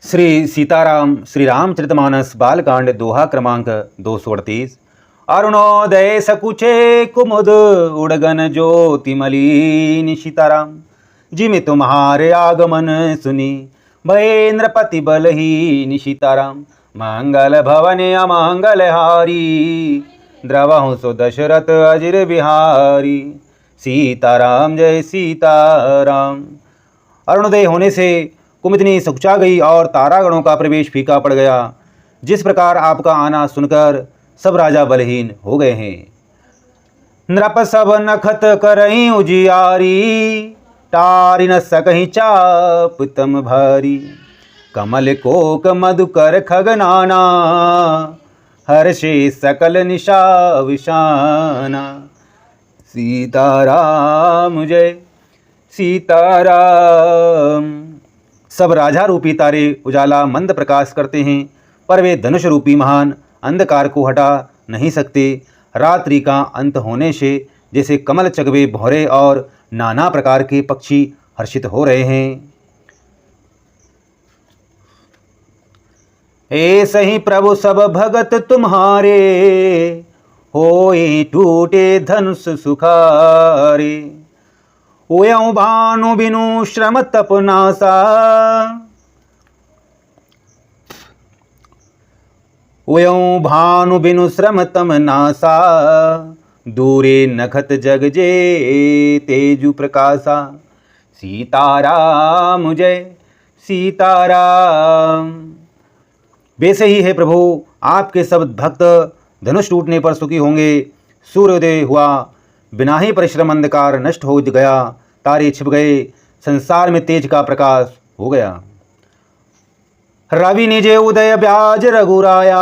श्री सीताराम श्री रामचरितमानस बालकांड दोहा क्रमांक 238। अरुणोदय सकुचे कुमुद उड़गन ज्योति मलिन। सीताराम जिमि तुम्हारे आगमन सुनी भये नृपति बलहीन। सीताराम मंगल भवन अमंगल हारी द्रवहु सो दशरथ अजिर बिहारी। सीताराम जय सीताराम। अरुणोदय होने से कुमुदिनी सकुचा गई और तारागणों का प्रवेश फीका पड़ गया। जिस प्रकार आपका आना सुनकर सब राजा बलहीन हो गए हैं। नृप सब नखत करहीं उजियारी टारि न सकहीं चाप तम भारी। कमल कोक मधुकर खगनाना हर्षे सकल निशा विशाना। सीताराम जय सीताराम। सब राजा रूपी तारे उजाला मंद प्रकाश करते हैं, पर वे धनुष रूपी महान अंधकार को हटा नहीं सकते। रात्रि का अंत होने से जैसे कमल चगवे भौरे और नाना प्रकार के पक्षी हर्षित हो रहे हैं। ऐसे ही प्रभु सब भगत तुम्हारे होए टूटे धनुष सुखारे। ओयं भानु बिनु श्रम तपनासा ओयं भानु बिनु श्रम तम नासा। दूरे नखत जग जे तेजु प्रकाशा। सीताराम जय सीताराम। वैसे ही है प्रभु आपके सब भक्त धनुष टूटने पर सुखी होंगे। सूर्योदय हुआ, बिना ही परिश्रम अंधकार नष्ट हो गया, तारे छिप गए, संसार में तेज का प्रकाश हो गया। रवि निजे उदय ब्याज रघुराया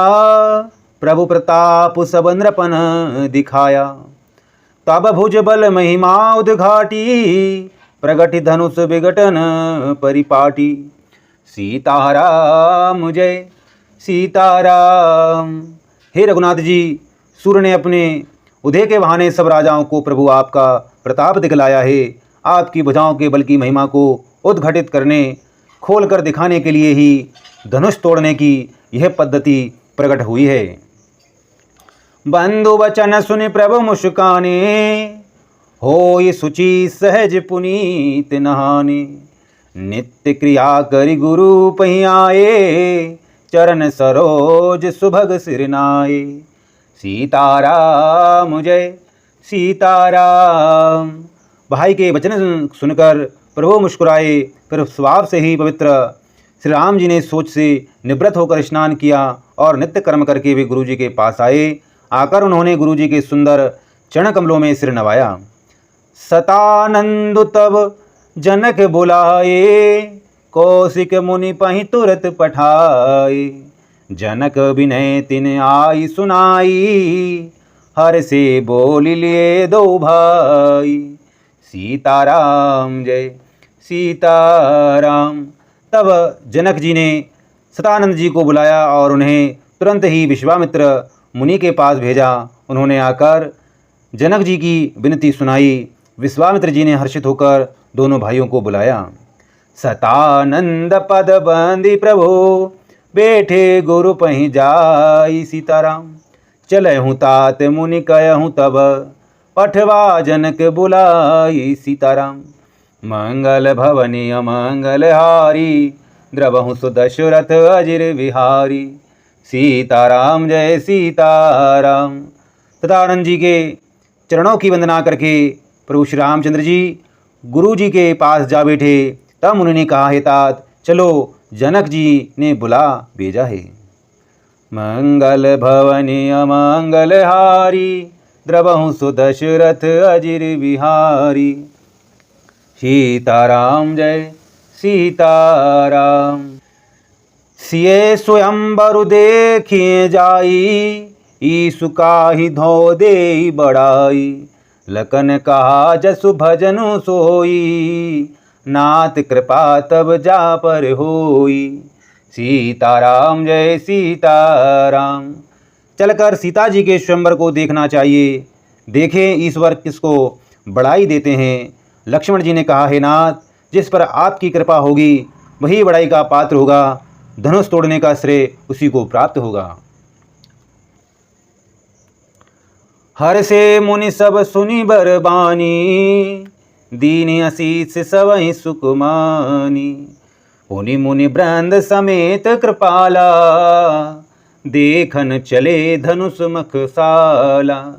प्रभु प्रताप सब नृपन दिखाया। तब भुज बल महिमा उद्घाटी प्रगति धनुष विघटन परिपाटी। सीताराम जय सीताराम। हे रघुनाथ जी, सूर्य ने अपने उदय के बहाने सब राजाओं को प्रभु आपका प्रताप दिखलाया है। आपकी भुजाओं के बल की महिमा को उद्घटित करने, खोल कर दिखाने के लिए ही धनुष तोड़ने की यह पद्धति प्रकट हुई है। बंधु वचन सुनि प्रभु मुस्काने होय सुचि सहज पुनीत नहाने। नित्य क्रिया करि गुरु पहि आए चरण सरोज सुभग सिरनाए। सीताराम जय सीताराम। भाई के वचन सुनकर प्रभु मुस्कुराए। फिर स्वभाव से ही पवित्र श्री राम जी ने सोच से निवृत्त होकर स्नान किया और नित्य कर्म करके वे गुरु जी के पास आए। आकर उन्होंने गुरु जी के सुंदर चरण कमलों में सिर नवाया। सतानंद तब जनक बुलाए कौशिक मुनि पहि तुरत पठाए। जनक विनय तिन आई सुनाई हर से बोल लिए दो भाई। सीताराम जय सीताराम। तब जनक जी ने सतानंद जी को बुलाया और उन्हें तुरंत ही विश्वामित्र मुनि के पास भेजा। उन्होंने आकर जनक जी की विनती सुनाई। विश्वामित्र जी ने हर्षित होकर दोनों भाइयों को बुलाया। सतानंद पद बंदी प्रभु बैठे गुरु पहि जाई। सीताराम चलहूँ तात मुनि कहूँ तब पठवा जनक बुलाई। सीताराम मंगल भवनी अमंगल हारी द्रवहु सो दशरथ अजिर बिहारी। सीताराम जय सीताराम। सतानंद जी के चरणों की वंदना करके प्रभु श्री रामचंद्र जी गुरु जी के पास जा बैठे। तब उन्होंने कहा, हे तात चलो, जनक जी ने बुला भेजा है। मंगल भवनी अमंगल हारी द्रवहु सो दशरथ अजिर बिहारी। सीताराम जय सीताराम। सिए स्वयंवर देखिए जाई ईसु काहि धो दे बड़ाई। लखन कहा जसु भजनु सोई नाथ कृपा तब जा पर होई। सीताराम जय सीताराम। चलकर सीता जी के स्वयंवर को देखना चाहिए। देखें ईश्वर किसको बड़ाई देते हैं। लक्ष्मण जी ने कहा, हे नाथ, जिस पर आपकी कृपा होगी वही बड़ाई का पात्र होगा। धनुष तोड़ने का श्रेय उसी को प्राप्त होगा। हर से मुनि सब सुनी बरबानी, दीन आशीष सबहि सुख मानी। पुनि मुनि वृंद समेत कृपाला, देखन चले धनुष मखसाला।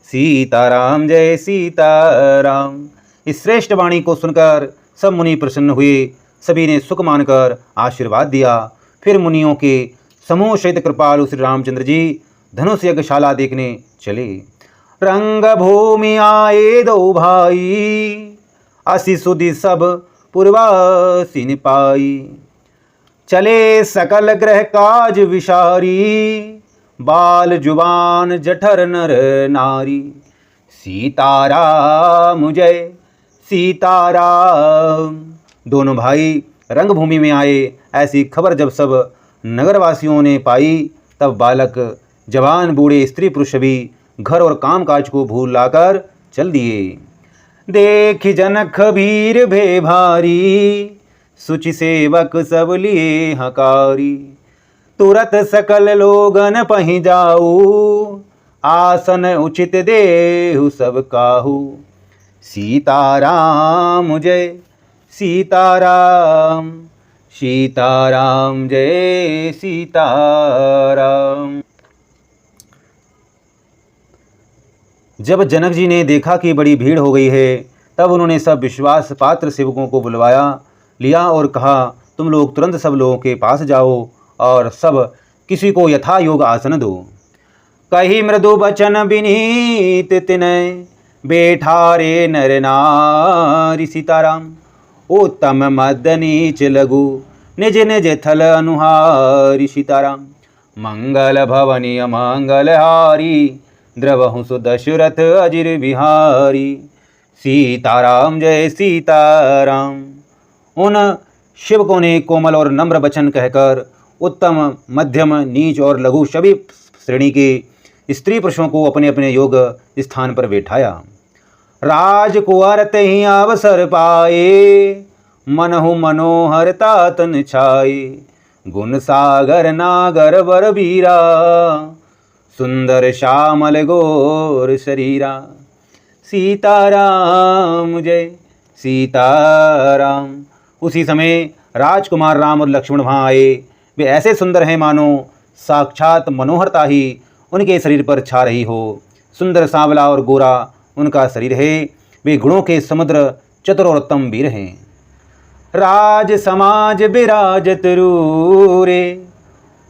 सीताराम जय सीताराम। इस श्रेष्ठ वाणी को सुनकर सब मुनि प्रसन्न हुए। सभी ने सुख मानकर आशीर्वाद दिया। फिर मुनियों के समूह सहित कृपालु श्री रामचंद्र जी धनुष यज्ञशाला देखने चले। रंग भूमि आए दो भाई, असी सुधि सब पुरवासिन पाई। चले सकल ग्रह काज विशारी, बाल जुबान जठर नर नारी। सीताराम जय सीताराम। दोनों भाई रंगभूमि में आए। ऐसी खबर जब सब नगरवासियों ने पाई, तब बालक जवान बूढ़े स्त्री पुरुष भी घर और काम काज को भूल लाकर चल दिए। देख जनक भीर भे भारी, सुचि सेवक सब लिए हकारी। तुरत सकल लोगन पहि जाऊ, आसन उचित देहु सब काहू। सीताराम जय सीताराम। सीताराम जय सीताराम। जब जनक जी ने देखा कि बड़ी भीड़ हो गई है, तब उन्होंने सब विश्वास पात्र सेवकों को बुलवाया लिया और कहा, तुम लोग तुरंत सब लोगों के पास जाओ और सब किसी को यथा योग आसन दो। कही मृदु बचन विनीत तिनय, बैठारे नर नारी। सीताराम उत्तम मद नीच लघु, निज निज थल अनुहारी। सीताराम मंगल भवनी अमंगल हारी, द्रवहु सुदशरथ अजिर बिहारी। सीताराम जय सीताराम। उन शिवकों ने कोमल और नम्र वचन कहकर उत्तम, मध्यम, नीच और लघु सभी श्रेणी के स्त्री पुरुषों को अपने अपने योग स्थान पर बैठाया। राजकुंवर ही अवसर पाए, मनहु मनोहरता तन छाए। गुण सागर नागर वर बीरा, सुंदर श्यामल गोर शरीरा। सीताराम जय सीताराम। उसी समय राजकुमार राम और लक्ष्मण वहाँ आए। वे ऐसे सुंदर हैं मानो साक्षात मनोहरता ही उनके शरीर पर छा रही हो। सुंदर सांवला और गोरा उनका शरीर है। वे गुणों के समुद्र, चतुर और उत्तम वीर हैं। राज समाज विराजत रूरे,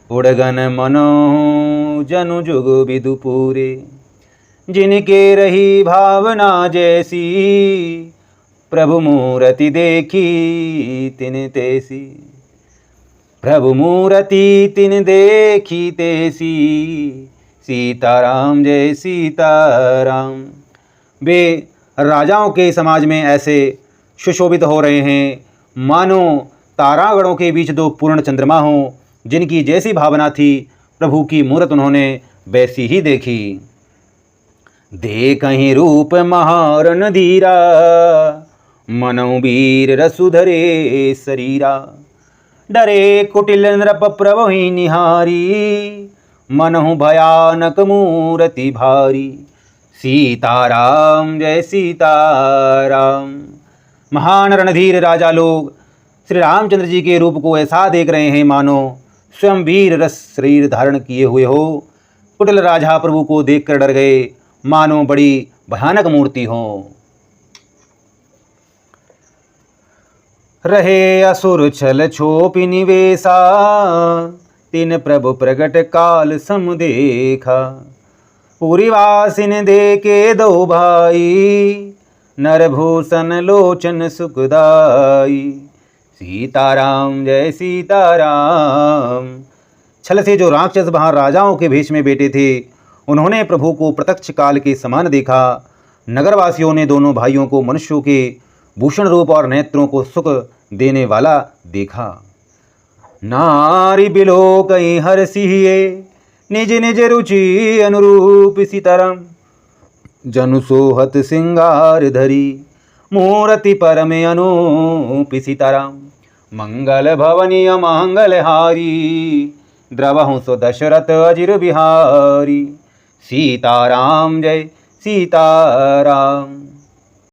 उड़गन मनो जनु जुग विदुपुरे। जिनके रही भावना जैसी, प्रभु मूर्ति देखी तिन तैसी। प्रभु मूर्ति तिन देखी तैसी। सीताराम जय सीताराम। वे राजाओं के समाज में ऐसे सुशोभित हो रहे हैं मानो तारागणों के बीच दो पूर्ण चंद्रमा हों। जिनकी जैसी भावना थी, प्रभु की मूर्त उन्होंने वैसी ही देखी। देखहि रूप महारन धीरा, मनौ वीर रसुधरे शरीरा। डरे कुटिल नृप प्रभहि निहारी, मनहु भयानक मूर्ति भारी। सीताराम जय सीताराम। महान रणधीर राजा लोग श्री रामचंद्र जी के रूप को ऐसा देख रहे हैं मानो स्वयं वीर रस शरीर धारण किए हुए हो। कुटिल राजा प्रभु को देखकर डर गए, मानो बड़ी भयानक मूर्ति हो। रहे असुर छल छोपि निवेशा, तिन प्रभु प्रगट काल सम देखा। पुरीवासिन देके दो भाई, नरभूषण लोचन सुखदाई। सीताराम जय सीताराम। छल से जो राक्षस वहाँ राजाओं के भेष में बैठे थे, उन्होंने प्रभु को प्रत्यक्ष काल के समान देखा। नगरवासियों ने दोनों भाइयों को मनुष्यों के भूषण रूप और नेत्रों को सुख देने वाला देखा। नारी बिलो कहीं हर सिहिए, निज निज रुचि अनुरूप। सीताराम जनु सोहत सिंगार धरी, मूर्ति परम अनूप। सीताराम मंगल भवनीय मंगलहारी, द्रवहु सो दशरथ अजिर बिहारी। सीताराम जय सीताराम।